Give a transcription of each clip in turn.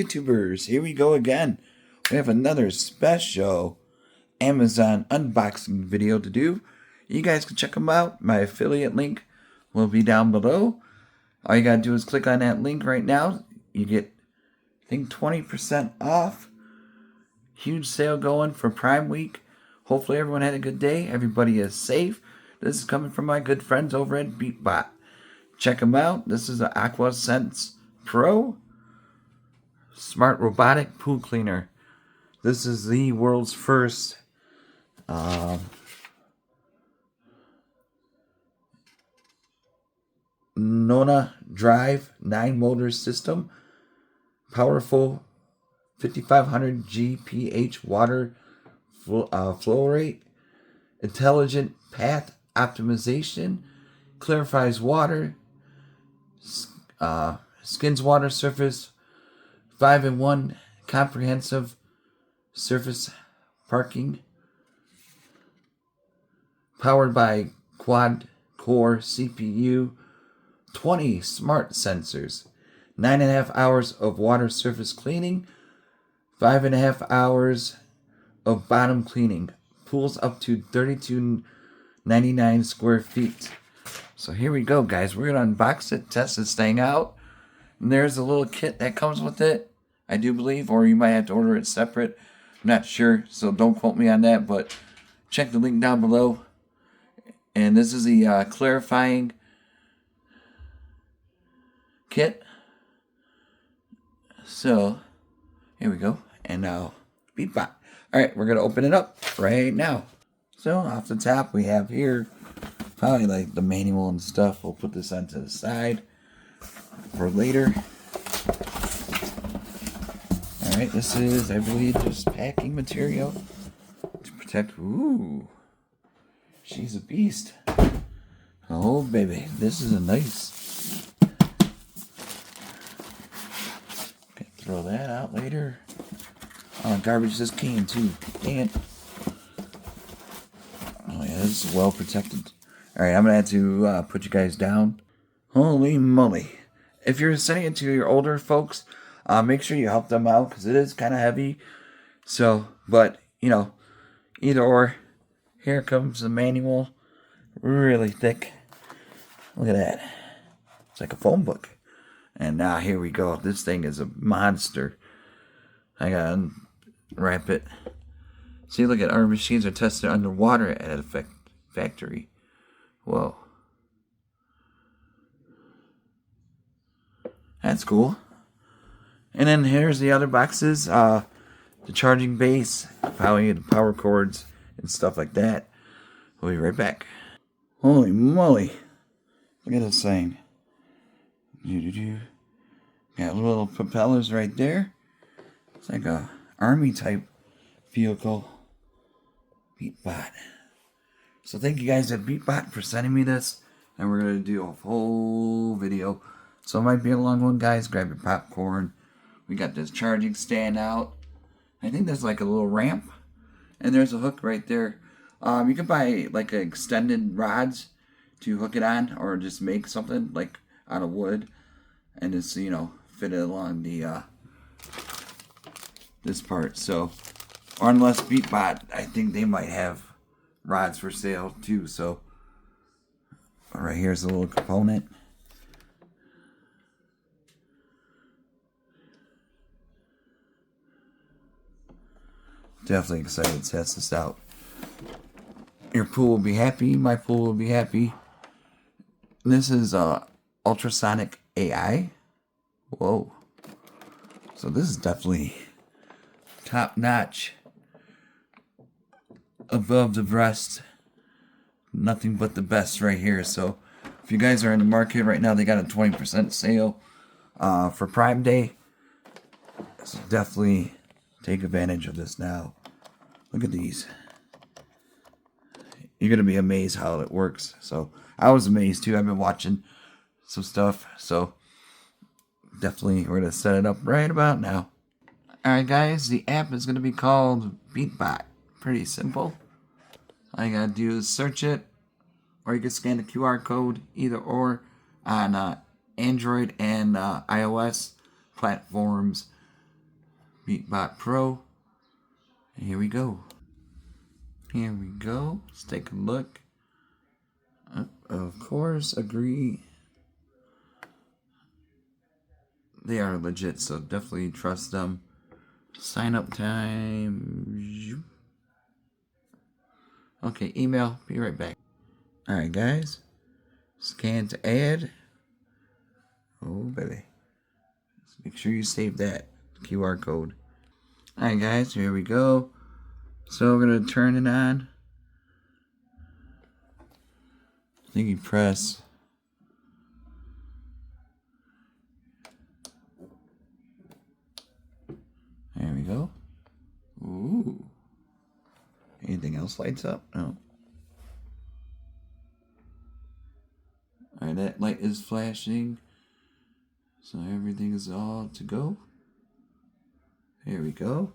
YouTubers, here we go again. We have another special Amazon unboxing video to do. You guys can check them out. My affiliate link will be down below. All you gotta do is click on that link right now. You get, I think, 20% off. Huge sale going for Prime Week. Hopefully everyone had a good day. Everybody is safe. This is coming from my good friends over at BeatBot. Check them out. This is the AquaSense Pro Smart Robotic Pool Cleaner. This is the world's first Nona Drive 9-motor system. Powerful 5500 GPH water flow rate. Intelligent path optimization. Clarifies water. Skins water surface. 5-in-1 comprehensive surface parking. Powered by quad-core CPU. 20 smart sensors. 9.5 hours of water surface cleaning. 5.5 hours of bottom cleaning. Pools up to 32.99 square feet. So here we go, guys. We're going to unbox it, test this thing out. And there's a little kit that comes with it, I do believe. Or you might have to order it separate. I'm not sure, so don't quote me on that. But check the link down below. And this is the clarifying kit. So, here we go. And now, BeatBot. Alright, we're going to open it up right now. So, off the top, we have here probably like the manual and stuff. We'll put this onto the side for later. Alright, this is, I believe, just packing material to protect. Ooh, she's a beast. Oh, baby, this is a nice. Okay, throw that out later. Oh, garbage just came too. Dang it. Oh, yeah, this is well protected. Alright, I'm going to have to put you guys down. Holy moly. If you're sending it to your older folks, make sure you help them out because it is kind of heavy. So, but, you know, either or. Here comes the manual. Really thick. Look at that. It's like a phone book. And now here we go. This thing is a monster. I got to unwrap it. See, look at our machines are tested underwater at a factory. Whoa. That's cool. And then here's the other boxes. The charging base, probably the power cords and stuff like that. We'll be right back. Holy moly. Look at this thing. Got little propellers right there. It's like a army type vehicle. BeatBot. So thank you guys at BeatBot for sending me this. And we're going to do a whole video. So it might be a long one, guys. Grab your popcorn. We got this charging stand out. I think there's like a little ramp. And there's a hook right there. You can buy like extended rods to hook it on. Or just make something like out of wood. And just, you know, fit it along the this part. So, or unless BeatBot, I think they might have rods for sale too. So, right here's a little component. Definitely excited to test this out. Your pool will be happy. My pool will be happy. This is ultrasonic AI. Whoa. So this is definitely top notch. Above the breast. Nothing but the best right here. So if you guys are in the market right now, they got a 20% sale for Prime Day. So definitely take advantage of this now. Look at these. You're going to be amazed how it works. So I was amazed too. I've been watching some stuff. So definitely we're going to set it up right about now. Alright guys, the app is going to be called BeatBot. Pretty simple. All you got to do is search it. Or you can scan the QR code either or on Android and iOS platforms. BeatBot Pro. And here we go. Here we go. Let's take a look. Of course, agree. They are legit, so definitely trust them. Sign up time. Okay, email. Be right back. Alright, guys. Scan to add. Oh, baby. Make sure you save that QR code. Alright, guys. Here we go. So we're going to turn it on. I think you press. There we go. Ooh. Anything else lights up? No. Alright, that light is flashing. So everything is all to go. Here we go.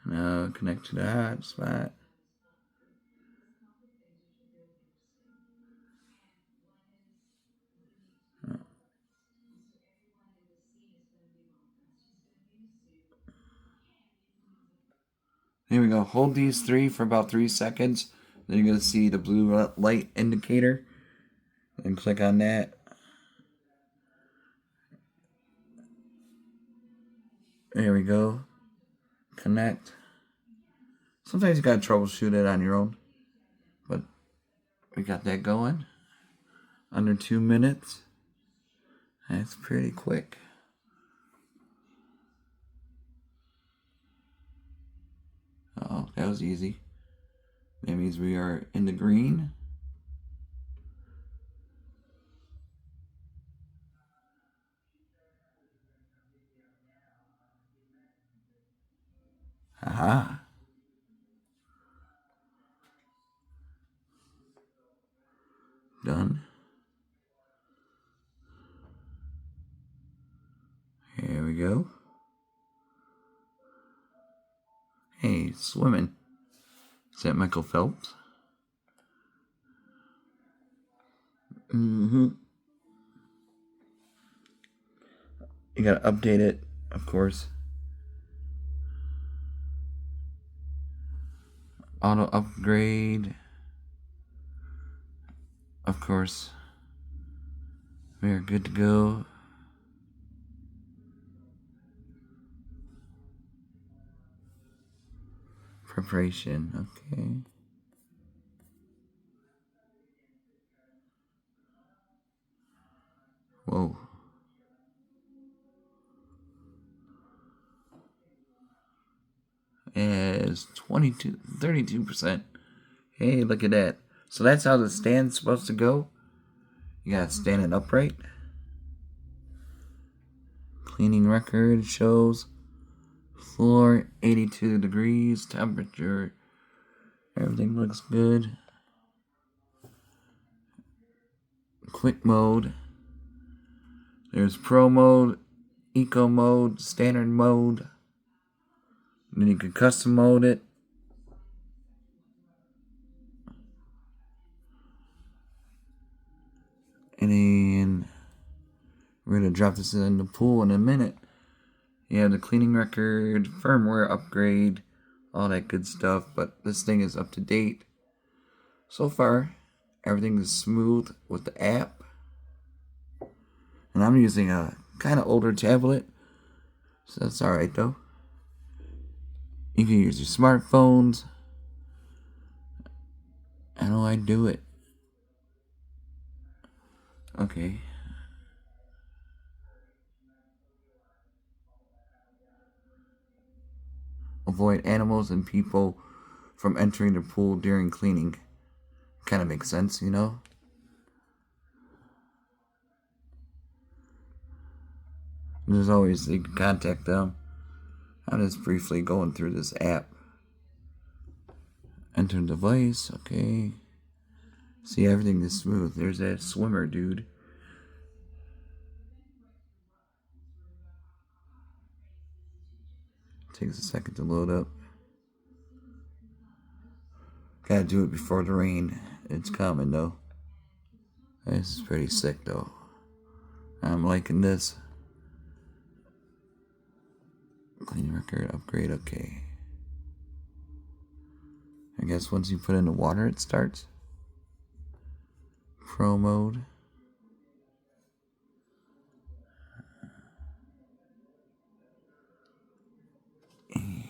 Now connect to the hotspot. Here we go. Hold these three for about 3 seconds. Then you're going to see the blue light indicator. And click on that. There we go. Connect. Sometimes you got to troubleshoot it on your own. But we got that going. Under 2 minutes. That's pretty quick. Oh, that was easy. That means we are in the green. Aha. Done. Here we go. Hey, swimming. Is that Michael Phelps? You gotta update it, of course. Auto upgrade. Of course. We're good to go. Preparation, okay. Whoa. As 32%. Hey, look at that. So that's how the stand's supposed to go. You gotta stand it upright. Cleaning record shows floor 82 degrees, temperature. Everything looks good. Quick mode. There's pro mode, eco mode, standard mode. And then you can custom mode it. And then we're going to drop this in the pool in a minute. You have the cleaning record, firmware upgrade, all that good stuff. But this thing is up to date. So far, everything is smooth with the app. And I'm using a kind of older tablet. So that's alright though. You can use your smartphones. How do I do it? Okay. Avoid animals and people from entering the pool during cleaning. Kind of makes sense, you know? There's always, you can contact them. I'm just briefly going through this app. Enter device, okay. See, everything is smooth. There's that swimmer dude. Takes a second to load up. Gotta do it before the rain. It's coming though. This is pretty sick though. I'm liking this. Clean record, upgrade, okay. I guess once you put in the water, it starts. Pro mode. And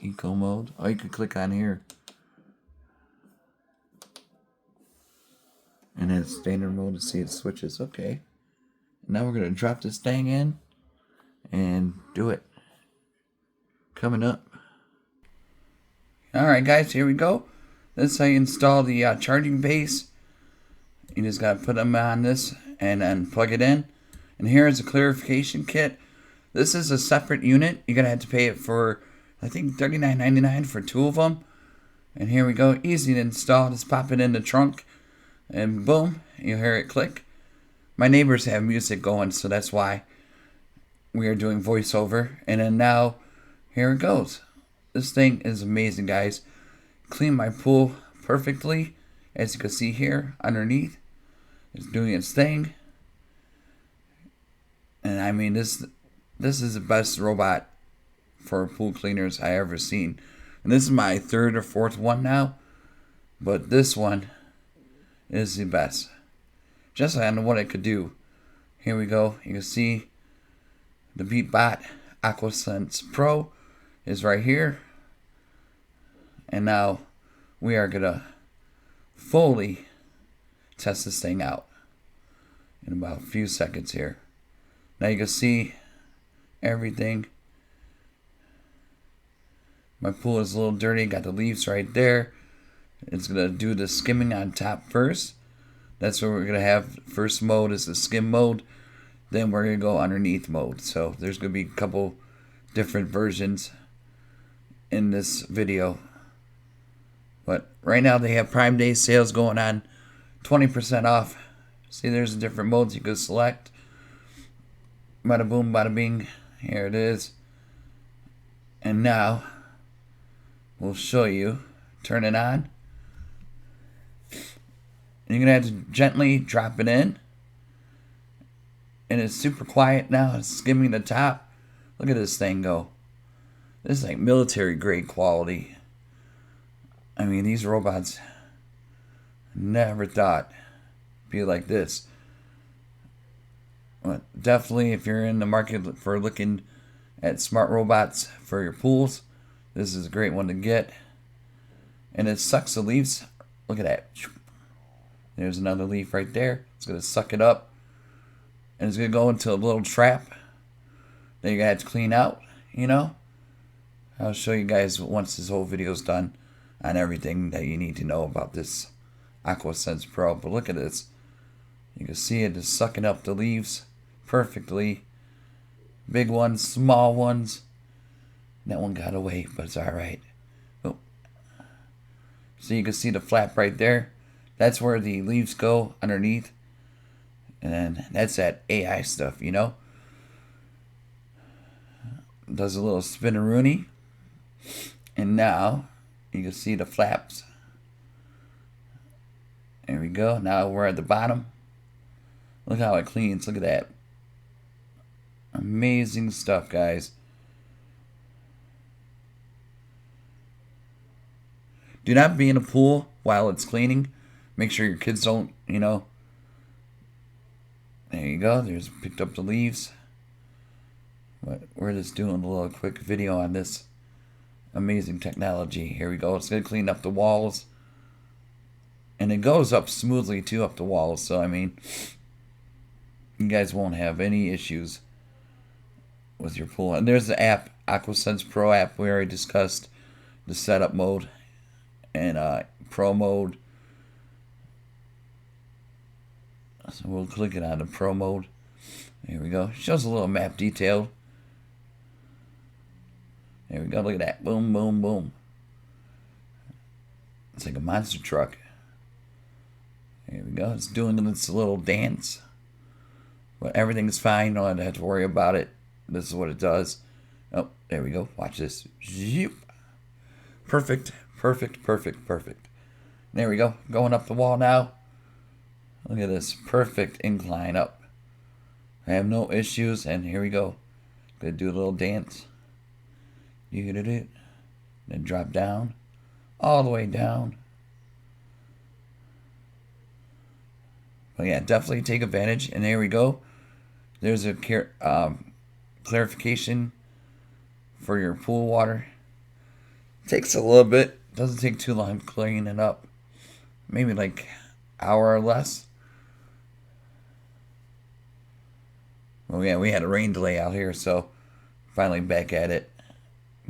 eco mode. Oh, you can click on here. And then standard mode to see it switches. Okay. Now we're going to drop this thing in and do it. Coming up. Alright guys, here we go. This is how you install the charging base. You just got to put them on this and then plug it in. And here is a clarification kit. This is a separate unit. You're going to have to pay it for, I think, $39.99 for 2 of them. And here we go. Easy to install. Just pop it in the trunk. And boom, you hear it click. My neighbors have music going, so that's why we are doing voiceover. And then now, here it goes. This thing is amazing, guys. Clean my pool perfectly. As you can see here, underneath. It's doing its thing. And I mean, this is the best robot for pool cleaners I ever seen. And this is my 3rd or 4th one now. But this one is the best. Just on what it could do. Here we go. You can see the BeatBot AquaSense Pro is right here. And now we are going to fully test this thing out in about a few seconds here. Now you can see everything. My pool is a little dirty. Got the leaves right there. It's going to do the skimming on top first. That's what we're going to have. First mode is the skim mode. Then we're going to go underneath mode. So there's going to be a couple different versions in this video. But right now they have Prime Day sales going on. 20% off. See, there's different modes you could select. Bada boom, bada bing. Here it is. And now we'll show you. Turn it on. And you're going to have to gently drop it in. And it's super quiet now. It's skimming the top. Look at this thing go. This is like military grade quality. I mean, these robots never thought it'd be like this. But definitely, if you're in the market for looking at smart robots for your pools, this is a great one to get. And it sucks the leaves. Look at that. There's another leaf right there. It's going to suck it up. And it's going to go into a little trap that you're going to have to clean out, you know. I'll show you guys once this whole video is done on everything that you need to know about this AquaSense Pro. But look at this. You can see it is sucking up the leaves perfectly. Big ones, small ones. That one got away, but it's alright. Oh. So you can see the flap right there. That's where the leaves go underneath. And then that's that AI stuff, you know. Does a little spinneroonie. And now you can see the flaps. There we go. Now we're at the bottom. Look how it cleans. Look at that. Amazing stuff, guys. Do not be in a pool while it's cleaning. Make sure your kids don't, you know. There you go. There's picked up the leaves. But we're just doing a little quick video on this amazing technology. Here we go. It's going to clean up the walls. And it goes up smoothly, too, up the walls. So, I mean, you guys won't have any issues with your pool. And there's the app, AquaSense Pro app. We already discussed the setup mode and Pro mode. So we'll click it on the Pro mode. There we go. Shows a little map detail. There we go. Look at that. Boom, boom, boom. It's like a monster truck. There we go. It's doing its little dance. But everything's fine. Don't have to worry about it. This is what it does. Oh, there we go. Watch this. Perfect. Perfect, perfect, perfect. There we go. Going up the wall now. Look at this perfect incline up. I have no issues, and here we go. Gonna do a little dance. You hit it. Then drop down. All the way down. But yeah, definitely take advantage. And there we go. There's a clarification for your pool water. Takes a little bit. Doesn't take too long cleaning it up. Maybe like an hour or less. Well, yeah, we had a rain delay out here, so finally back at it.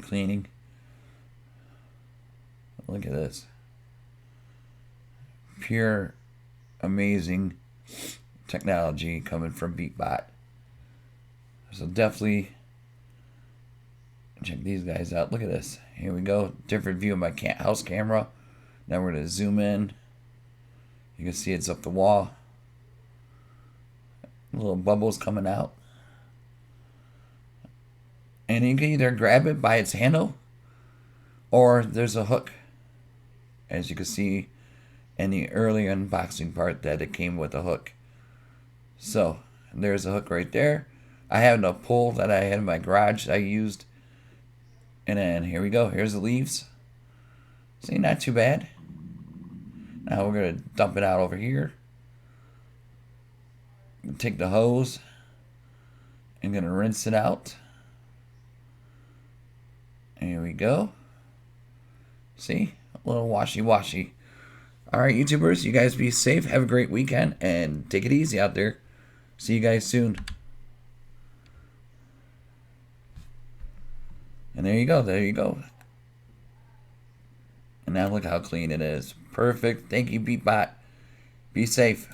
Cleaning. Look at this. Pure, amazing technology coming from BeatBot. So definitely check these guys out. Look at this. Here we go. Different view of my house camera. Now we're going to zoom in. You can see it's up the wall. Little bubbles coming out. And you can either grab it by its handle, or there's a hook. As you can see in the early unboxing part that it came with a hook. So there's a hook right there. I have a pole that I had in my garage that I used. And then here we go. Here's the leaves. See, not too bad. Now we're going to dump it out over here. Take the hose. I'm going to rinse it out. Here we go. See? A little washy-washy. Alright, YouTubers, you guys be safe. Have a great weekend. And take it easy out there. See you guys soon. And there you go. There you go. And now look how clean it is. Perfect. Thank you, BeatBot. Be safe.